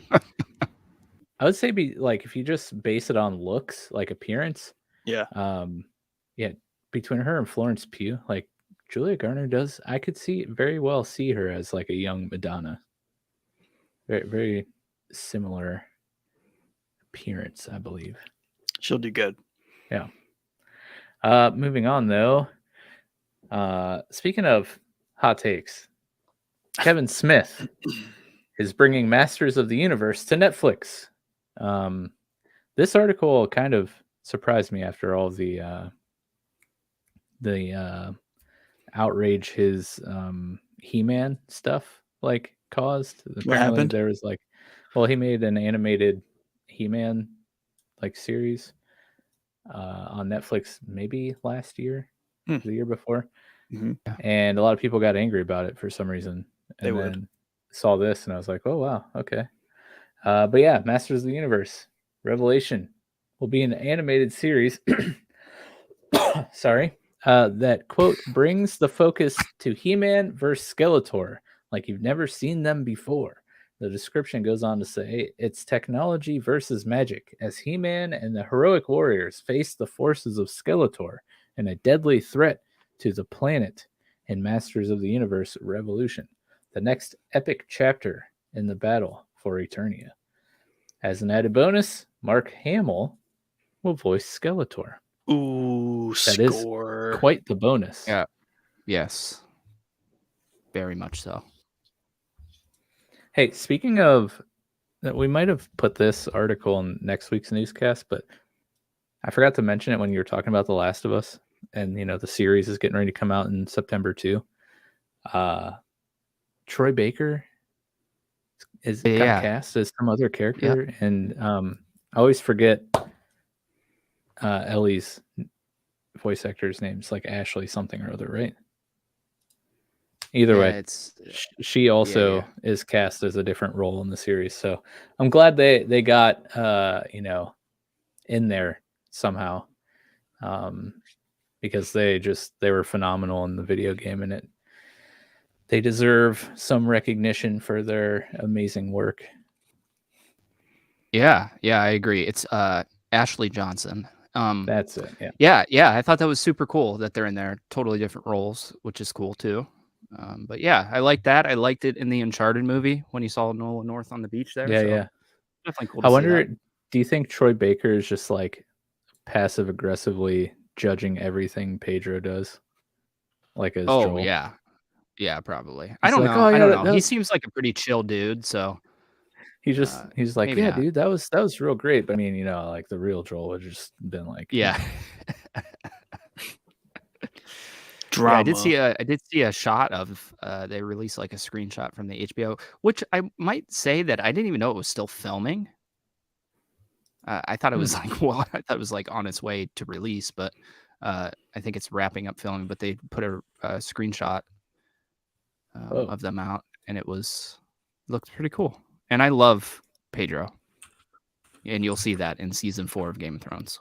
would say if you just base it on looks, like appearance. Yeah. Between her and Florence Pugh, like Julia Garner I could very well see her as like a young Madonna. Very, very similar appearance, I believe. She'll do good. Yeah. Moving on though. Speaking of hot takes, Kevin Smith is bringing Masters of the Universe to Netflix. This article kind of surprised me after all the outrage his He-Man stuff caused. What happened? There was he made an animated He-Man series on Netflix maybe last year, the year before. Mm-hmm. And a lot of people got angry about it for some reason. And then saw this and I was like, oh wow, okay. But yeah, Masters of the Universe Revelation will be an animated series sorry, that quote brings the focus to He-Man versus Skeletor like you've never seen them before. The description goes on to say it's technology versus magic as He-Man and the heroic warriors face the forces of Skeletor and a deadly threat to the planet in Masters of the Universe Revolution, the next epic chapter in the battle for Eternia. As an added bonus, Mark Hamill will voice Skeletor. Ooh, that score. Is quite the bonus. Yeah. Yes. Very much so. Hey, speaking of that, we might have put this article in next week's newscast, but I forgot to mention it when you were talking about The Last of Us. And, the series is getting ready to come out in September too. Troy Baker is got cast as some other character. Yep. And I always forget Ellie's voice actor's name. It's like Ashley something or other, right? Either way, she also is cast as a different role in the series. So I'm glad they got in there somehow. Because they were phenomenal in the video game, and they deserve some recognition for their amazing work. Yeah, I agree. It's Ashley Johnson. That's it. Yeah. I thought that was super cool that they're in there, totally different roles, which is cool too. But yeah, I like that. I liked it in the Uncharted movie when you saw Nolan North on the beach there. Yeah. Definitely cool. I wonder, do you think Troy Baker is just passive aggressively judging everything Pedro does? As Joel? Yeah, probably. I don't know. I don't know. He seems like a pretty chill dude, so he's like, yeah, dude, that was real great. But I mean, the real Joel would just been like, yeah. Drama. Yeah, I did see a shot of they released a screenshot from the HBO, which I might say that I didn't even know it was still filming. I thought it was I thought it was on its way to release, but I think it's wrapping up filming, but they put a screenshot of them out, and it looked pretty cool. And I love Pedro, and you'll see that in season 4 of Game of Thrones.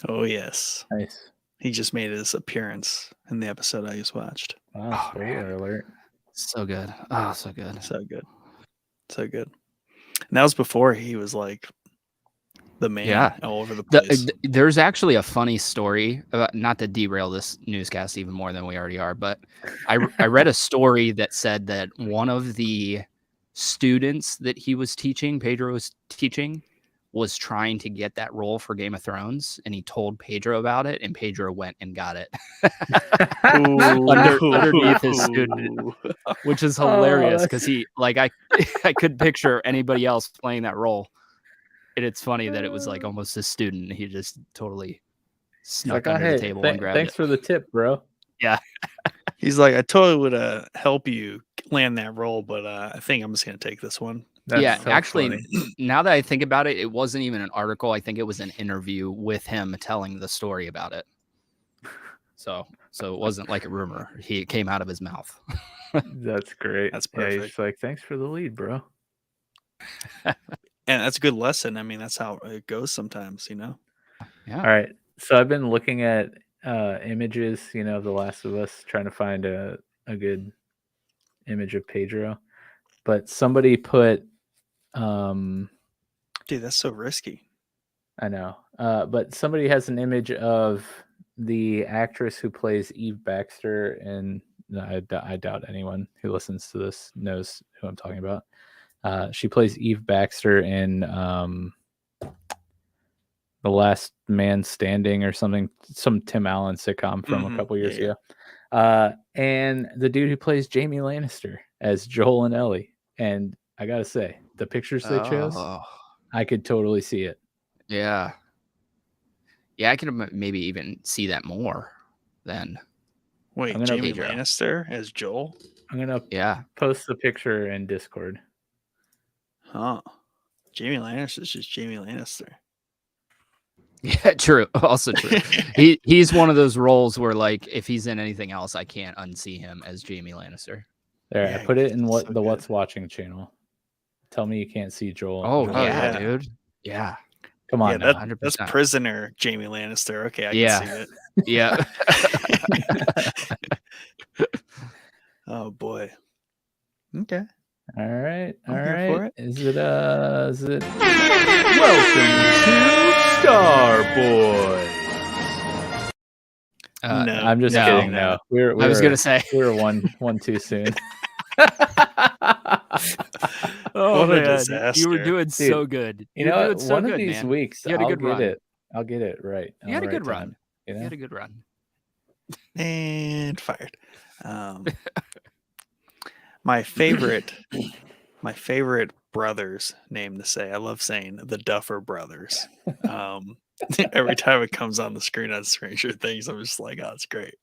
Oh yes, Nice. he just made his appearance in the episode I just watched. Wow, spoiler alert. So good. Oh, so good. So good. So good. And that was before he was like the man all over the place. There's actually a funny story about, not to derail this newscast even more than we already are, but I read a story that said that one of the students that he was teaching, Pedro was teaching, was trying to get that role for Game of Thrones, and he told Pedro about it, and Pedro went and got it underneath his student, which is hilarious because he, like, I could picture anybody else playing that role, and it's funny that it was like almost his student. He just totally snuck under the table and grabbed it. Thanks for the tip, bro. Yeah. He's like, I totally would help you land that role, but I think I'm just gonna take this one. That's so actually funny. Now that I think about it, it wasn't even an article. I think it was an interview with him telling the story about it. So it wasn't like a rumor. It came out of his mouth. That's great. That's perfect. Yeah, he's like, thanks for the lead, bro. And that's a good lesson. I mean, that's how it goes sometimes, you know? Yeah. All right. So I've been looking at images, of The Last of Us, trying to find a good image of Pedro. But somebody put dude, that's so risky. I know. But somebody has an image of the actress who plays Eve Baxter, and I doubt anyone who listens to this knows who I'm talking about. She plays Eve Baxter in The Last Man Standing or something, some Tim Allen sitcom from a couple years ago. And the dude who plays Jaime Lannister as Joel and Ellie. And I gotta say, the pictures they chose, I could totally see it. Yeah. Yeah, I could maybe even see that more than. Wait, Jaime Lannister as Joel? I'm gonna post the picture in Discord. Huh. Jaime Lannister is just Jaime Lannister. Yeah, true. Also true. He's one of those roles where, like, if he's in anything else, I can't unsee him as Jaime Lannister. There, yeah, I put it in the What's Watching channel. Tell me you can't see Joel. Oh, yeah, dude. Yeah. Come on, yeah, that's prisoner Jaime Lannister. Okay, I can see it. Yeah. Oh boy. Okay. All right. Is it Welcome to Starboy. No, I'm just kidding. No, I was gonna say we were one too soon. Oh man, you were doing so good. You know, one of these weeks, I'll get it right. You had a good run. You had a good run. And fired. My favorite brothers name to say. I love saying the Duffer Brothers. Every time it comes on the screen on Stranger Things, I'm just like, oh, it's great.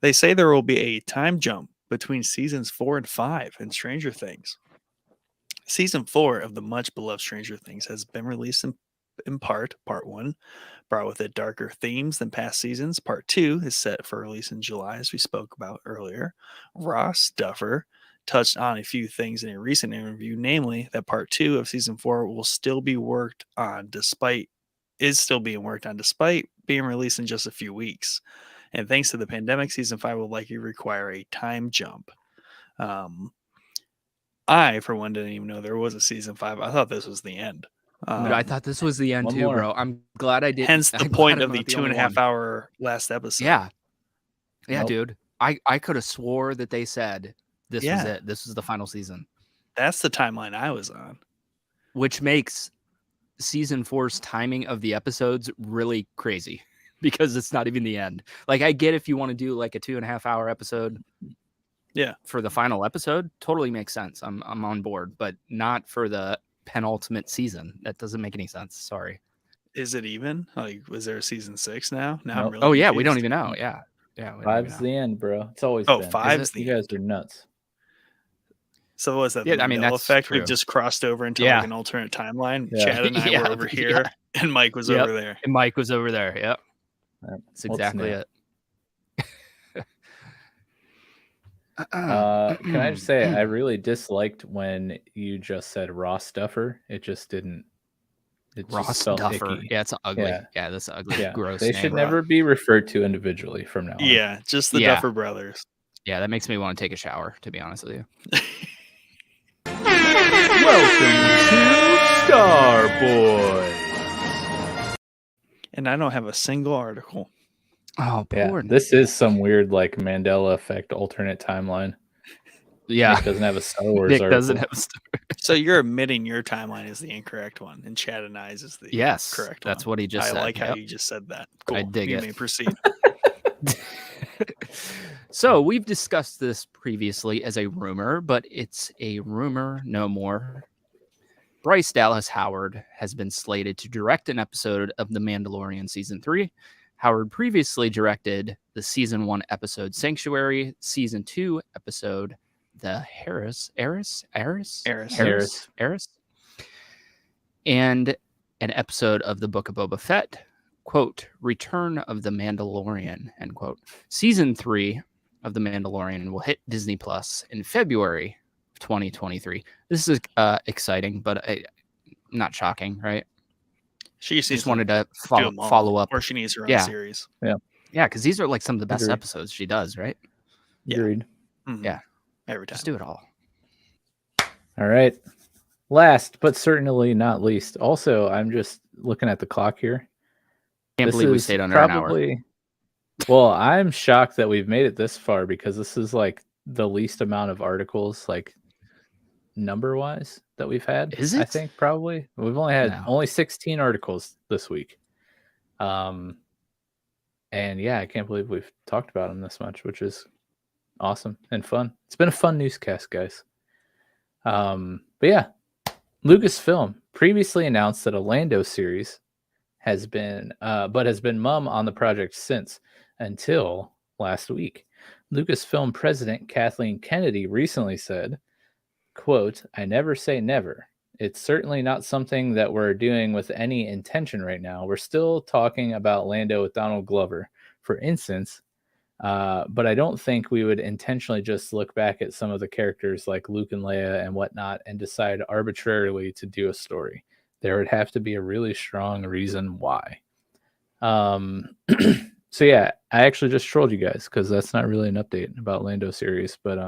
They say there will be a time jump between seasons 4 and 5 in Stranger Things. Season 4 of the much beloved Stranger Things has been released in part 1, brought with it darker themes than past seasons. Part 2 is set for release in July, as we spoke about earlier. Ross Duffer touched on a few things in a recent interview, namely that part 2 of season 4 will still be worked on despite being released in just a few weeks. And thanks to the pandemic, season 5 will likely require a time jump. I, for one, didn't even know there was a season 5. I thought this was the end. But I thought this was the end too, bro. I'm glad I did. Hence the point of the 2.5 hour last episode. Yeah, dude. I could have swore that they said this was it. This was the final season. That's the timeline I was on. Which makes season 4's timing of the episodes really crazy because it's not even the end. Like, I get if you want to do like a 2.5 hour episode. Yeah. For the final episode, totally makes sense. I'm on board, but not for the penultimate season. That doesn't make any sense. Sorry. Is it even? Like, was there a season 6 now? Nope. I'm really confused. Yeah, we don't even know. Yeah. 5's the end, bro. It's always been. 5's the end. You guys are nuts. So was that Yeah, the I mean, Mandela that's effect? true. We've just crossed over into Yeah. like an alternate timeline. Yeah. Chad and I Yeah, were over yeah. here, and Mike was Yep. over there. And Mike was over there. Yep. Yep. That's exactly snap. it. Can I just say I really disliked when you just said raw stuffer. It just didn't. It just Ross felt Duffer. icky. Yeah, it's ugly. Yeah. Yeah, that's an ugly, Yeah, gross they name. should never be referred to individually from now on. Yeah, just the Yeah. Duffer Brothers. Yeah, that makes me want to take a shower, to be honest with you. Welcome to Starboy. And I don't have a single article. Oh, Yeah, poor. this is some weird like Mandela effect alternate timeline. Yeah, Nick doesn't have a Star Wars Nick article. doesn't have a story. So you're admitting your timeline is the incorrect one, and Chad and I's is the Yes, correct that's one. what he just I said. like how Yep. you just said that. Cool. I dig you it. may proceed. So we've discussed this previously as a rumor, but it's a rumor no more. Bryce Dallas Howard has been slated to direct an episode of The Mandalorian Season 3. Howard previously directed the Season 1 episode Sanctuary, Season 2 episode The Harris, and an episode of the Book of Boba Fett, quote, Return of the Mandalorian, end quote. Season 3 of The Mandalorian will hit Disney Plus in February of 2023. This is exciting, but not shocking, right? She Just wanted to do them all, follow up. or she needs her own Yeah. series. Yeah, because these are like some of the best Agreed. episodes she does, right? Yeah. Agreed. Mhm. Yeah. Every time. Just do it all. All right. Last but certainly not least. Also, I'm just looking at the clock here. Can't This believe we is stayed under an hour. Well, I'm shocked that we've made it this far because this is like the least amount of articles, like number wise, that we've had. Is I it? think probably we've only had No. only 16 articles this week. And yeah, I can't believe we've talked about them this much, which is awesome and fun. It's been a fun newscast, guys. But yeah, Lucasfilm previously announced that a Lando series has been mum on the project since until last week. Lucasfilm president Kathleen Kennedy recently said, quote, I never say never. It's certainly not something that we're doing with any intention right now. We're still talking about Lando with Donald Glover, for instance, but I don't think we would intentionally just look back at some of the characters like Luke and Leia and whatnot and decide arbitrarily to do a story. There would have to be a really strong reason why. So yeah, I actually just trolled you guys because that's not really an update about Lando series, but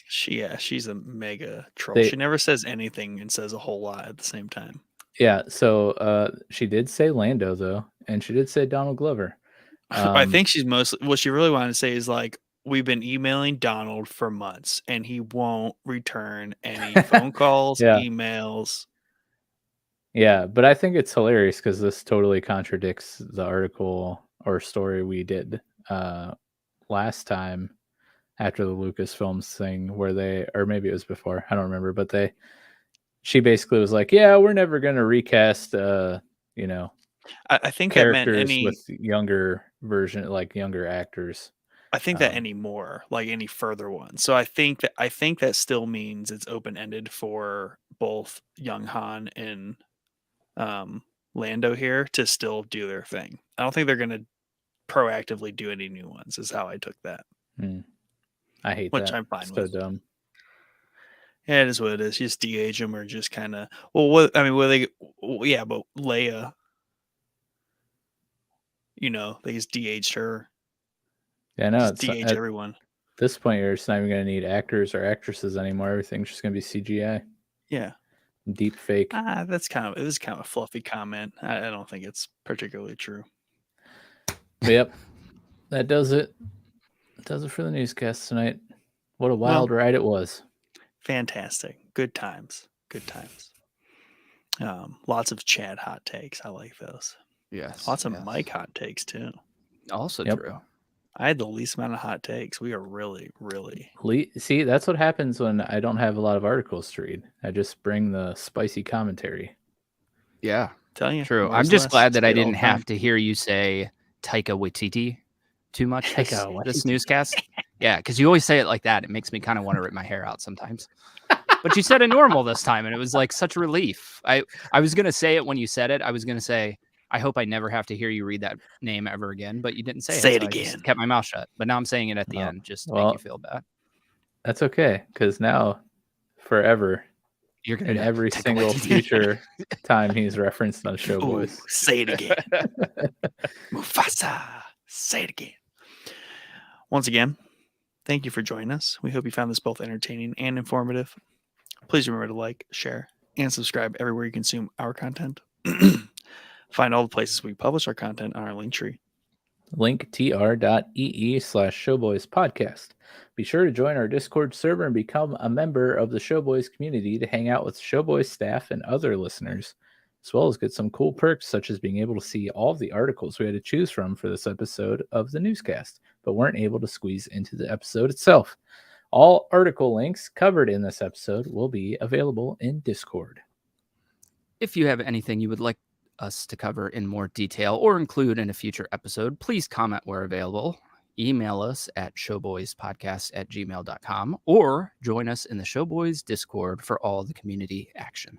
she's a mega troll. They- She never says anything and says a whole lot at the same time. yeah. So she did say Lando though, and she did say Donald Glover. I think she's mostly what she really wanted to say is like, we've been emailing Donald for months and he won't return any phone calls, Yeah. emails. Yeah, but I think it's hilarious because this totally contradicts the article or story we did last time after the Lucasfilms thing where they, or maybe it was before, I don't remember, but she basically was like, yeah, we're never going to recast, I think that meant characters any. with younger version, like younger actors. I think that any more, like any further ones. So I think that still means it's open ended for both young Han and Lando here to still do their thing. I don't think they're going to proactively do any new ones. Is how I took that. I hate Which that. I'm fine so with. dumb. Yeah, it is what it is. Just de-age them or just kind of. Well, what I mean, yeah, but Leia. They just de-aged her. Yeah, no, Just de-age everyone. At this point, you're just not even going to need actors or actresses anymore. Everything's just going to be CGI. Yeah. Deep fake. It was kind of a fluffy comment. I don't think it's particularly true. But yep, that does it. Does it for the newscast tonight. What a wild ride it was. Fantastic. Good times. Lots of Chad hot takes. I like those. Yes. Lots of Mike hot takes too. Also Yep. true. I had the least amount of hot takes. We are really, really. See, that's what happens when I don't have a lot of articles to read. I just bring the spicy commentary. Yeah. Telling you. True. more I'm is just less. glad that I Say it all didn't the time. have to hear you say Taika Waititi too much this Waititi. newscast. Yeah, because you always say it like that. It makes me kind of want to rip my hair out sometimes. But you said it normal this time, and it was like such relief. I was gonna say it when you said it. I was gonna say, I hope I never have to hear you read that name ever again. But you didn't say Say it. it So I just again. kept my mouth shut. But now I'm saying it at the Oh, end just to well, make you feel bad. That's okay, because now, forever, You're gonna in go, every "Take away." single future time he's referenced on Ooh, Showboys. say it again. Mufasa. Say it again. Once again, thank you for joining us. We hope you found this both entertaining and informative. Please remember to like, share, and subscribe everywhere you consume our content. Find all the places we publish our content on our link tree. Link tr.ee/Showboys podcast. Be sure to join our Discord server and become a member of the Showboys community to hang out with Showboys staff and other listeners, as well as get some cool perks such as being able to see all of the articles we had to choose from for this episode of the Newscast, but weren't able to squeeze into the episode itself. All article links covered in this episode will be available in Discord. If you have anything you would like us to cover in more detail or include in a future episode, please comment where available. Email us at showboyspodcast@gmail.com or join us in the Showboys Discord for all the community action.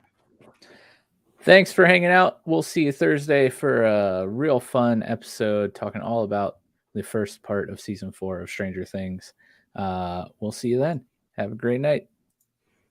Thanks for hanging out. We'll see you Thursday for a real fun episode talking all about the first part of season 4 of Stranger Things. We'll see you then. Have a great night.